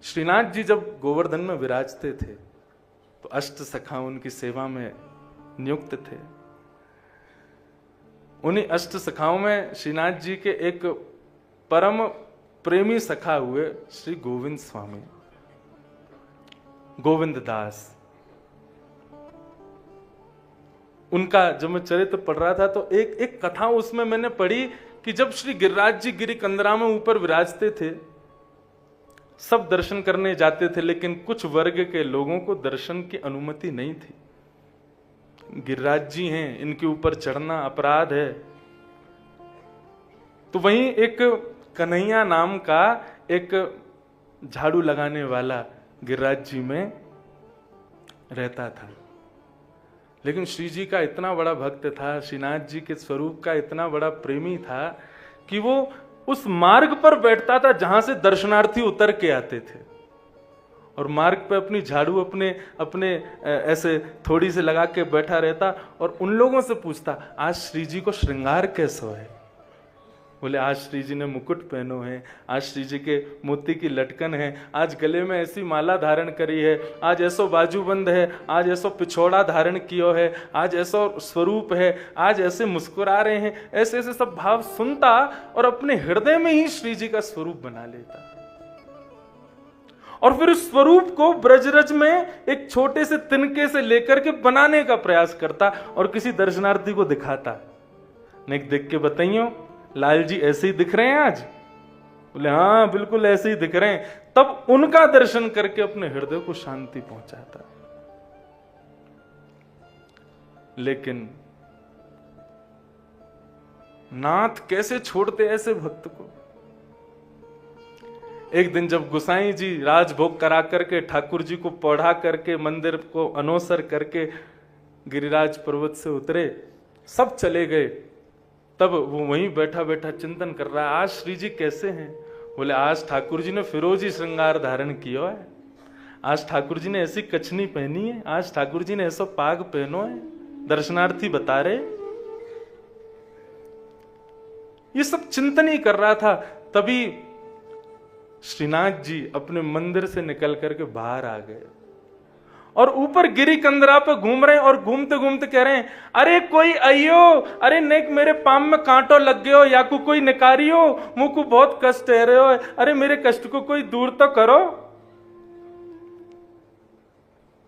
श्रीनाथ जी जब गोवर्धन में विराजते थे तो अष्ट सखा उनकी सेवा में नियुक्त थे। उन्हीं अष्ट सखाओं में श्रीनाथ जी के एक परम प्रेमी सखा हुए श्री गोविंद स्वामी, गोविंद दास। उनका जब मैं चरित्र पढ़ रहा था तो एक कथा उसमें मैंने पढ़ी कि जब श्री गिरिराज जी गिरि कंदरा में ऊपर विराजते थे, सब दर्शन करने जाते थे, लेकिन कुछ वर्ग के लोगों को दर्शन की अनुमति नहीं थी। गिरिराज जी हैं, इनके ऊपर चढ़ना अपराध है। तो वहीं एक कन्हैया नाम का एक झाड़ू लगाने वाला गिरिराज जी में रहता था, लेकिन श्री जी का इतना बड़ा भक्त था, श्रीनाथ जी के स्वरूप का इतना बड़ा प्रेमी था कि वो उस मार्ग पर बैठता था जहां से दर्शनार्थी उतर के आते थे, और मार्ग पे अपनी झाड़ू अपने ऐसे थोड़ी से लगा के बैठा रहता और उन लोगों से पूछता, आज श्री जी को श्रृंगार कैसा है? बोले, आज श्री जी ने मुकुट पहनो है, आज श्री जी के मोती की लटकन है, आज गले में ऐसी माला धारण करी है, आज ऐसो बाजूबंद है, आज ऐसो पिछोड़ा धारण कियो है, आज ऐसो स्वरूप है, आज ऐसे मुस्कुरा रहे हैं। ऐसे ऐसे सब भाव सुनता और अपने हृदय में ही श्री जी का स्वरूप बना लेता, और फिर उस स्वरूप को ब्रजरज में एक छोटे से तिनके से लेकर के बनाने का प्रयास करता और किसी दर्शनार्थी को दिखाता। नहीं, देख के बताइयो लाल जी ऐसे ही दिख रहे हैं आज? बोले, हाँ बिल्कुल ऐसे ही दिख रहे हैं। तब उनका दर्शन करके अपने हृदय को शांति पहुंचाता। लेकिन नाथ कैसे छोड़ते ऐसे भक्त को? एक दिन जब गोसाई जी राजभोग करा करके ठाकुर जी को पढ़ा करके मंदिर को अनोसर करके गिरिराज पर्वत से उतरे, सब चले गए, तब वो वहीं बैठा बैठा चिंतन कर रहा है, आज श्री जी कैसे हैं? बोले, आज ठाकुर जी ने फिरोजी श्रृंगार धारण किया है, आज ठाकुर जी ने ऐसी कछनी पहनी है, आज ठाकुर जी ने ऐसा पाग पहनो है। दर्शनार्थी बता रहे। ये सब चिंतन ही कर रहा था, तभी श्रीनाथ जी अपने मंदिर से निकल करके बाहर आ गए और ऊपर गिरी कंदरा पे घूम रहे हैं, और घूमते घूमते कह रहे हैं, अरे कोई आइयो, अरे नेक मेरे पाम में कांटो लग गयो, या को कोई निकारियो, मुझ को बहुत कष्ट है रहे हो, अरे मेरे कष्ट को कोई दूर तो करो।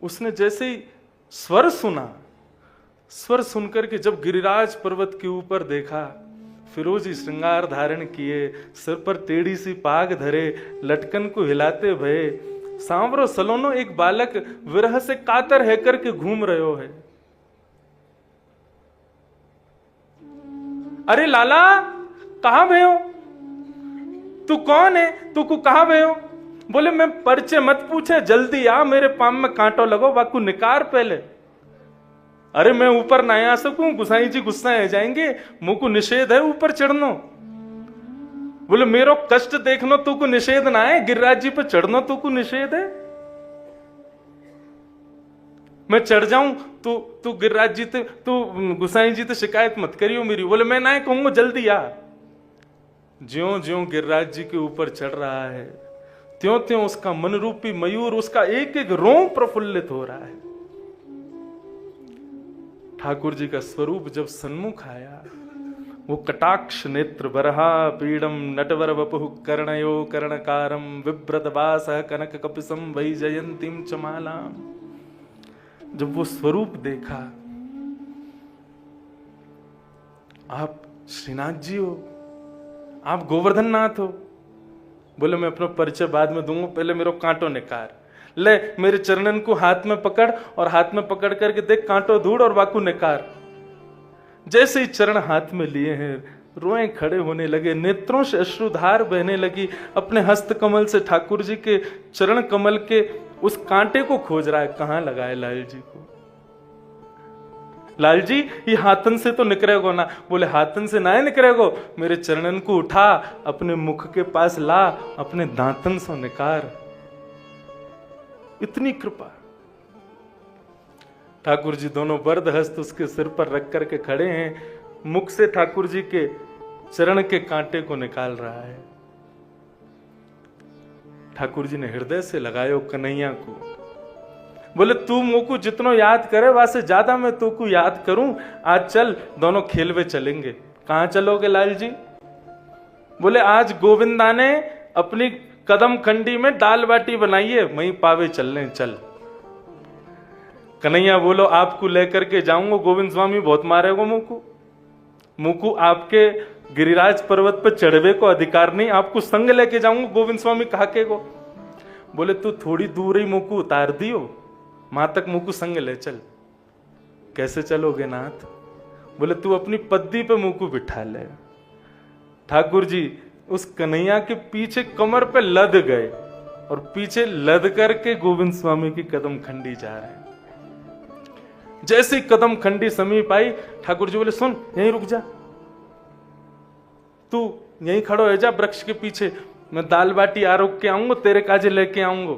उसने जैसे ही स्वर सुना, स्वर सुनकर के जब गिरिराज पर्वत के ऊपर देखा, फिरोजी श्रृंगार धारण किए, सिर पर टेढ़ी सी पाग धरे, लटकन को हिलाते भये, सांवरो सलोनो एक बालक विरह से कातर है करके घूम रहे है। अरे लाला, कहां भयो? तू कौन है? तू को कहां भयो? बोले, मैं परिचय मत पूछे, जल्दी आ, मेरे पाम में कांटो लगो, बाकू निकार पहले। अरे मैं ऊपर ना आ सकूं, गुसाई जी गुस्सा आ जाएंगे, मुंह को निषेध है ऊपर चढ़नो। बोले, मेरो कष्ट देखनो तू को निषेध ना है, गिरिराज जी पे चढ़नो तू को निषेध है? मैं चढ़ जाऊं तू गिरिराज जी ते, तू गुसाई जी ते शिकायत मत करियो मेरी। बोले, मैं ना कहूंगा, जल्दी आ। ज्यों ज्यों गिरिराज जी के ऊपर चढ़ रहा है, त्यों त्यों उसका मन रूपी मयूर, उसका एक एक रोंग प्रफुल्लित हो रहा है। ठाकुर जी का स्वरूप जब सन्मुख आया, वो कटाक्ष नेत्र बरहा पीडम नटवर वपुः कर्णयो कर्णकारम विव्रत वासः कनक कपिसम वै जयंतीम चमालाम। जब वो स्वरूप देखा, आप श्रीनाथ जी हो, आप गोवर्धन नाथ हो? बोले, मैं अपना परिचय बाद में दूंगा, पहले मेरे कांटो निकार ले, मेरे चरणन को हाथ में पकड़, और हाथ में पकड़ करके देख, कांटो धूड़ और वाकू निकार। जैसे ही चरण हाथ में लिए हैं, रोएं खड़े होने लगे, नेत्रों से अश्रुधार बहने लगी। अपने हस्त कमल से ठाकुर जी के चरण कमल के उस कांटे को खोज रहा है, कहां लगाए लाल जी को। लाल जी, ये हाथन से तो निकलेगो ना? बोले, हाथन से ना निकलेगो, मेरे चरणन को उठा, अपने मुख के पास ला, अपने दांतन से निकार। इतनी कृपा। ठाकुर जी दोनों वरद हस्त उसके सिर पर रख करके खड़े हैं, मुख से ठाकुर जी के चरण के कांटे को निकाल रहा है। ठाकुर जी ने हृदय से लगायो कन्हैया को। बोले तू मुझको जितनो याद करे वासे ज्यादा मैं तू को याद करूं। आज चल दोनों खेलवे चलेंगे। कहां चलोगे लाल जी? बोले आज गोविंदा ने अपनी कदम खंडी में दाल बाटी बनाई है, वहीं पावे चलने चल। कन्हैया बोलो आपको लेकर के जाऊंगा, गोविंद स्वामी बहुत मारेगा मुझको आपके गिरिराज पर्वत पर चढ़वे को अधिकार नहीं, आपको संग लेके जाऊंगा गोविंद स्वामी काके को। बोले तू थोड़ी दूर ही मुझको उतार दियो, वहां तक मुझको संग ले चल। कैसे चलोगे नाथ? बोले तू अपनी पद्दी पे मुझको बिठा ले। ठाकुर जी उस कन्हैया के पीछे कमर पे लद गए और पीछे लद करके गोविंद स्वामी की कदम खंडी जा रहे हैं। जैसे कदम खंडी समीप आई, ठाकुर जी बोले सुन यहीं रुक जा, तू यहीं खड़ो है जा वृक्ष के पीछे, मैं दाल बाटी आरोग के आऊंगा, तेरे काजे लेके आऊंगा।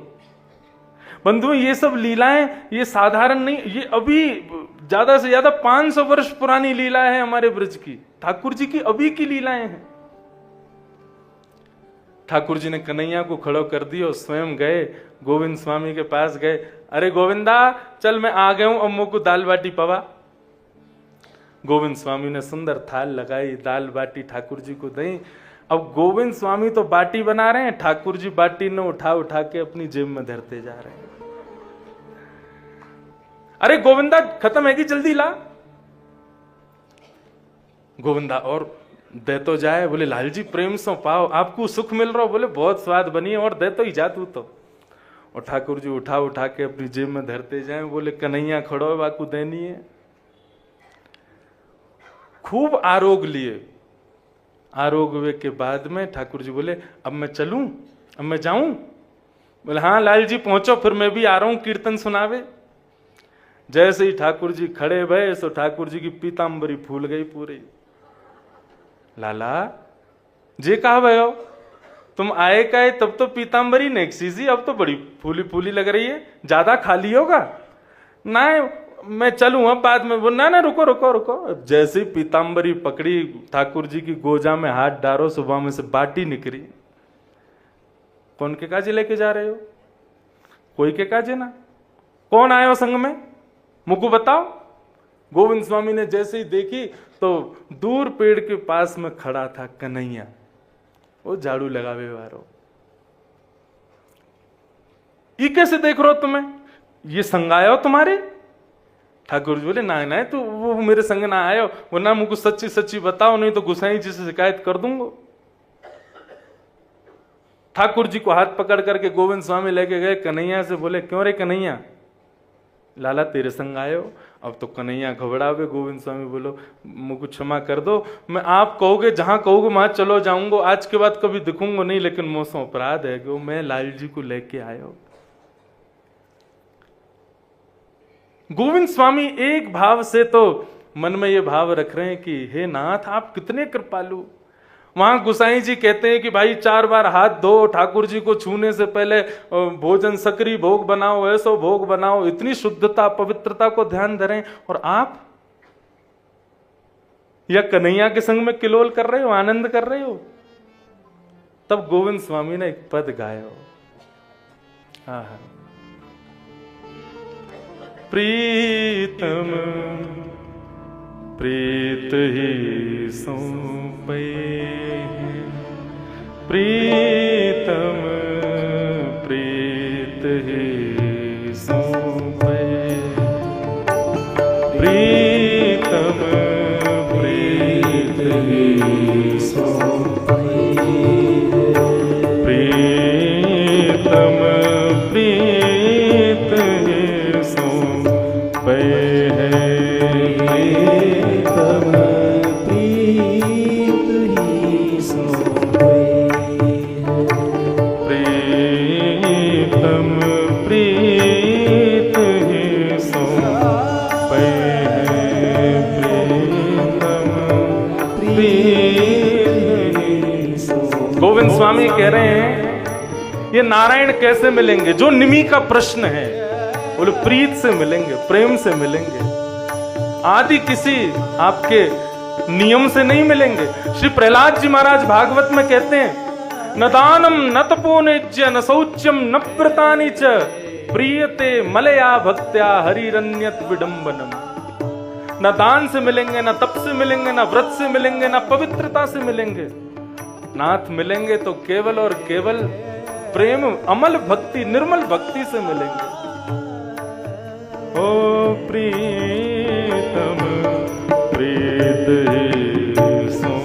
बंधुओं ये सब लीलाएं ये साधारण नहीं, ये अभी ज्यादा से ज्यादा 500 वर्ष पुरानी लीला है हमारे ब्रज की, ठाकुर जी की अभी की लीलाएं हैं। ठाकुर जी ने कन्हैया को खड़ो कर दिया और स्वयं गए गोविंद स्वामी के पास गए। अरे गोविंदा चल मैं आ गया हूं, अम्मो को दाल बाटी पवा। गोविंद स्वामी ने सुंदर थाल लगाई, दाल बाटी ठाकुर जी को दी। अब गोविंद स्वामी तो बाटी बना रहे हैं, ठाकुर जी बाटी ने उठा उठा के अपनी जेब में धरते जा रहे हैं। अरे गोविंदा खत्म है कि जल्दी ला। गोविंदा और दे तो जाए। बोले लाल जी प्रेम से पाओ, आपको सुख मिल रहा हो। बोले बहुत स्वाद बनी है और दे तो ही जा तू तो। और ठाकुर जी उठा उठा के अपनी जेब में धरते जाए। बोले कन्हैया खड़ो है बाकू देनी है। खूब आरोग लिए। आरोग हुए के बाद में ठाकुर जी बोले अब मैं चलूं, अब मैं जाऊं। बोले हाँ लाल जी पहुंचो, फिर मैं भी आ रहा हूं कीर्तन सुनावे। जैसे ही ठाकुर जी खड़े भये सो ठाकुर जी की पीतांबरी फूल गई पूरी। लाला जे कहा भयो, तुम आए का तब तो पीतांबरी नेक्सी सी, अब तो बड़ी फूली फूली लग रही है, ज्यादा खाली होगा ना, मैं चलूं अब बाद में। वो ना रुको रुको रुको। जैसे ही पीतांबरी पकड़ी, ठाकुर जी की गोजा में हाथ डारो, सुबह में से बाटी निकली। कौन के काजे लेके जा रहे हो? कोई के काजे ना। कौन आयो संग में मुझको बताओ। गोविंद स्वामी ने जैसे ही देखी तो दूर पेड़ के पास में खड़ा था कन्हैया, वो झाड़ू लगावे वारो। ये कैसे देख रहे हो तुम्हें, ये संग आयो तुम्हारे? ठाकुर जी बोले ना ना तो वो मेरे संग ना आयो, वो ना मुझको सच्ची सच्ची बताओ, नहीं तो गुसाई जी से शिकायत कर दूंगा। ठाकुर जी को हाथ पकड़ करके गोविंद स्वामी लेके गए कन्हैया से। बोले क्यों रे कन्हैया, लाला तेरे संग आयो। अब तो कन्हैया घबरावे। गोविंद स्वामी बोलो मुझको क्षमा कर दो, मैं आप कहोगे जहां कहोगे वहां चलो जाऊंगा, आज के बाद कभी दिखूंगा नहीं, लेकिन मुझसे अपराध है कि मैं लाल जी को लेके आयो। गोविंद स्वामी एक भाव से तो मन में ये भाव रख रहे हैं कि हे नाथ आप कितने कृपालु। वहां गुसाई जी कहते हैं कि भाई 4 बार हाथ धो, ठाकुर जी को छूने से पहले भोजन सकरी भोग बनाओ, ऐसो भोग बनाओ, इतनी शुद्धता पवित्रता को ध्यान धरें, और आप या कन्हैया के संग में किलोल कर रहे हो, आनंद कर रहे हो। तब गोविंद स्वामी ने एक पद गाया, प्रीतम प्रीत ही सौंपे, प्रीतम प्रीत ही सौंपे, प्रीतम प्रीत ही सौंपे, प्रीतम प्रीत ही सौंपे है, प्रीतम प्रीत ही सौंपे है, प्रीतम प्रीत ही सौंपे है, प्रीतम प्रीत ही सौंपे। गोविंद स्वामी कह रहे हैं ये नारायण कैसे मिलेंगे, जो निमि का प्रश्न है, बोले प्रीत से मिलेंगे, प्रेम से मिलेंगे, आदि किसी आपके नियम से नहीं मिलेंगे। श्री प्रहलाद जी महाराज भागवत में कहते हैं न दानम न तपोनिज्य न शौच्यम न व्रतानि च प्रियते मलया भक्त्या हरिरन्यत विडंबनम। न दान से मिलेंगे, न तप से मिलेंगे, न व्रत से मिलेंगे, न पवित्रता से मिलेंगे। नाथ मिलेंगे तो केवल और केवल प्रेम, अमल भक्ति, निर्मल भक्ति से मिलेंगे। ओ प्रीतम प्रीत ही सो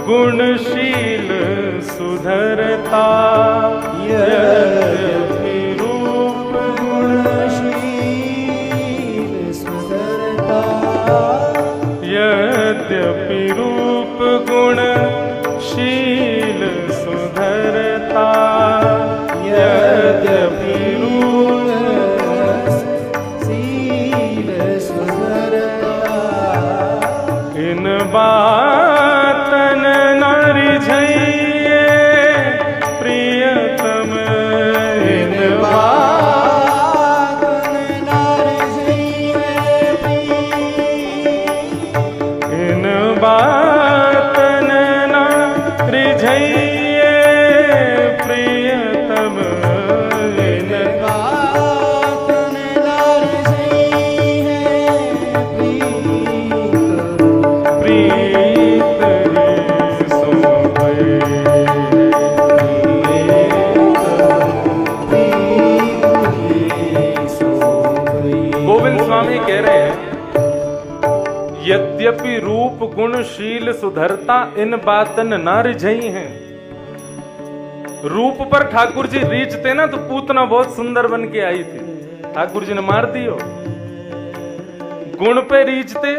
गुणशील सुधरता, यद्यपि रूप गुणशील सुधरता, यद्यपि रूप गुणशील सुधरता, यद्यपि रूप शील सुधरता। इन बातन नारी झइए प्रियतम, इन बातन नारी झइए, इन बातन नारी झइए प्रियतम, इन बातन नारी झइए प्रीत सो गोविंद स्वामी कह रहे हैं, यद्यपि रूप गुणशील सुधरता इन बातन न रिझई हैं। रूप पर ठाकुर जी रीझते ना तो पूतना बहुत सुंदर बन के आई थी, ठाकुर जी ने मार दियो। गुण पे रीझते,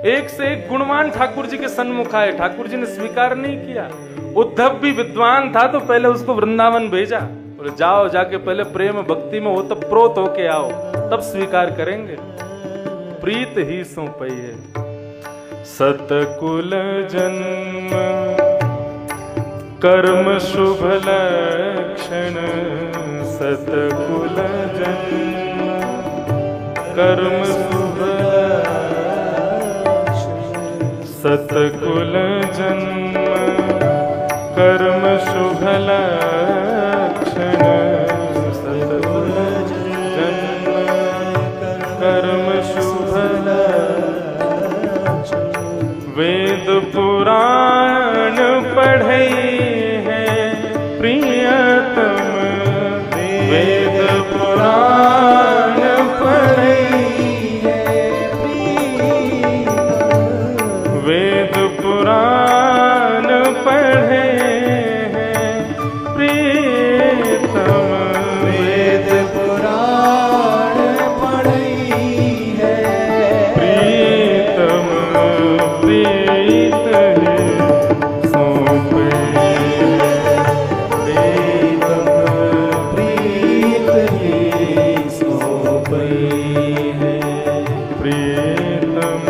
एक से एक गुणवान ठाकुर जी के सन्मुख आए, ठाकुर जी ने स्वीकार नहीं किया। उद्धव भी विद्वान था तो पहले उसको वृंदावन भेजा, बोले जाओ जाके पहले प्रेम भक्ति में हो, तब प्रोत होके आओ, तब स्वीकार करेंगे। प्रीत ही सो पई है सतकुल जन्म, कर्म शुभ लक्षण, सतकुल जन्म कर्म शुभ सतकुल जन्म कर्म शुभ लक्षण, सतकुल जन्म कर्म शुभ लक्षण। वेद पुराण पढ़े हैं प्रियतम, वेद पुराण पढ़े वेद पुराण पढ़े हैं प्रीतम, वेद पुराण पढ़े हैं प्रीतम, प्रीत सो पई, प्रीतम प्रीत सो पई है, प्रीतम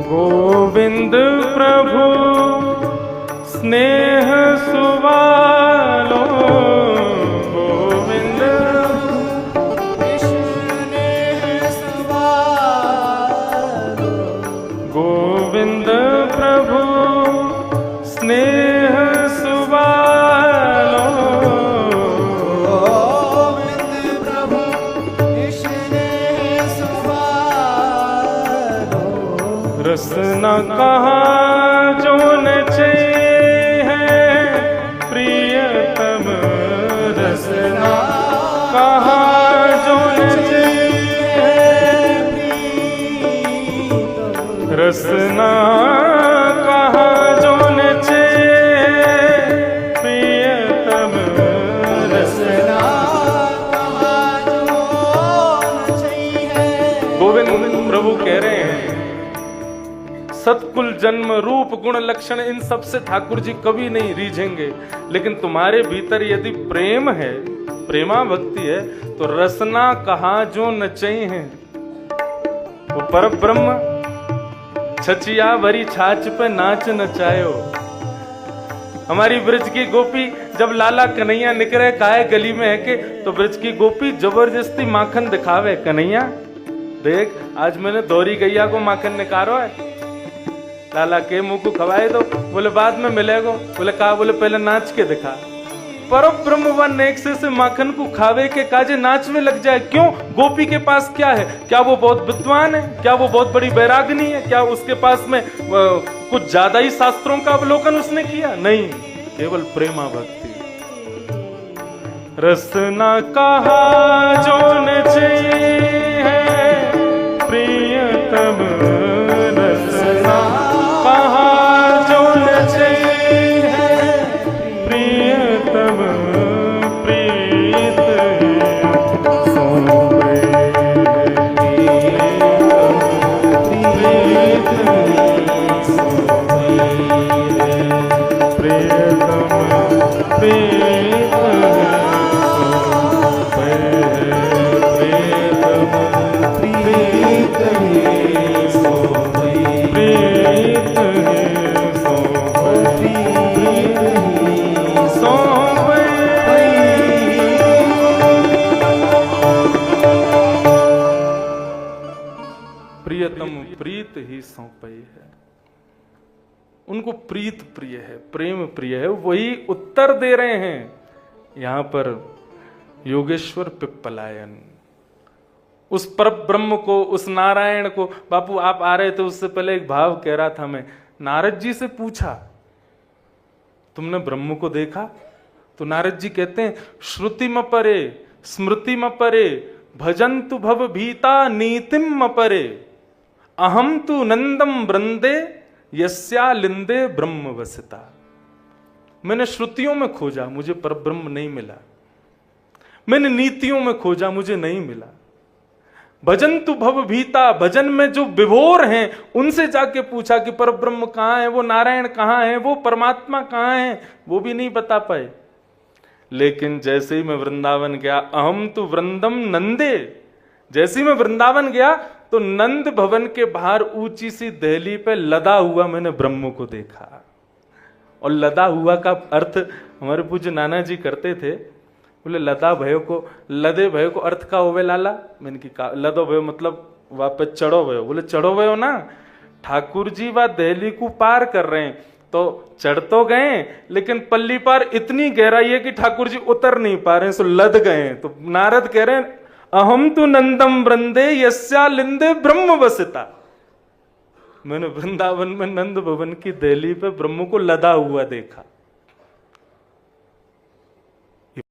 गोविंद प्रभु स्नेह सुवालो, गोविंद स्नेह सुवालो, गोविंद प्रभु स्नेह सुवालो, गोविंद प्रभु स्नेह सुवालो, कहा जो नचे हैं प्रियतम, रसना कहा जो नचे हैं, रसना कहा जो नचे प्रियतम, रसना कहा जो नचे। गोविंद प्रभु कह रहे हैं सतकुल जन्म रूप गुण लक्षण इन सब से ठाकुर जी कभी नहीं रीझेंगे, लेकिन तुम्हारे भीतर यदि प्रेम है, प्रेमा भक्ति है, तो रसना कहा जो नचई हैं। वो पर ब्रह्म छचिया भरी छाछ पे नाच नचायो। हमारी ब्रज की गोपी जब लाला कन्हैया निकले काहे गली में है के, तो ब्रज की गोपी जबरदस्ती माखन दिखावे, कन्हैया देख आज मैंने दोहरी गैया को माखन निकालो है, लाला के मुंह को खवाए दो। बोले बाद में मिलेगो। बोले कहा, बोले पहले नाच के दिखा। पर ब्रह्म वन एक से माखन को खावे के काजे नाच में लग जाए। क्यों? गोपी के पास क्या है? क्या वो बहुत विद्वान है? क्या वो बहुत बड़ी बैरागनी है? क्या उसके पास में कुछ ज्यादा ही शास्त्रों का अवलोकन उसने किया? नहीं, केवल प्रेमा भक्ति। रसना कहा जो नचे हैं प्रियतम, रसना कहा जो नचे हैं प्रियतम, प्रीत सोवे प्रियतम, प्रीत प्रियतम प्रीत ही सौंपई है। उनको प्रीत प्रिय है, प्रेम प्रिय है, वही उत्तर दे रहे हैं यहां पर योगेश्वर पिप्पलायन। उस पर ब्रह्म को, उस नारायण को, बापू आप आ रहे थे उससे पहले एक भाव कह रहा था मैं, नारद जी से पूछा तुमने ब्रह्म को देखा? तो नारद जी कहते हैं श्रुति म परे स्मृति म परे भजन्तु भव भीता नीतिम म परे अहम तु नंदम वृंदे यस्या लिंदे ब्रह्म वसिता। मैंने श्रुतियों में खोजा, मुझे परब्रह्म नहीं मिला। मैंने नीतियों में खोजा, मुझे नहीं मिला। भजन्तु भव भीता, भजन में जो विभोर हैं उनसे जाके पूछा कि परब्रह्म कहाँ है, वो नारायण कहाँ है, वो परमात्मा कहाँ है, वो भी नहीं बता पाए। लेकिन जैसे ही मैं वृंदावन गया, अहम तु वृंदम नंदे, जैसे ही मैं वृंदावन गया तो नंद भवन के बाहर ऊंची सी दहली पे लदा हुआ मैंने ब्रह्म को देखा। और लदा हुआ का अर्थ हमारे पूज्य नाना जी करते थे, बोले लदा भयो को, लदे भयो को अर्थ का होवे लाला? मैंने कहा लदो भयो मतलब वापस चढ़ो भयो। बोले चढ़ो भयो ना, ठाकुर जी व दहली को पार कर रहे हैं तो चढ़ तो गए, लेकिन पल्ली पार इतनी गहराई है कि ठाकुर जी उतर नहीं पा रहे हैं, सो लद गए। तो नारद कह रहे हैं अहम तु नंदम वृंदे यस्या लिंदे ब्रह्म वसिता। मैंने वृंदावन में नंद भवन की दहली पे ब्रह्म को लदा हुआ देखा।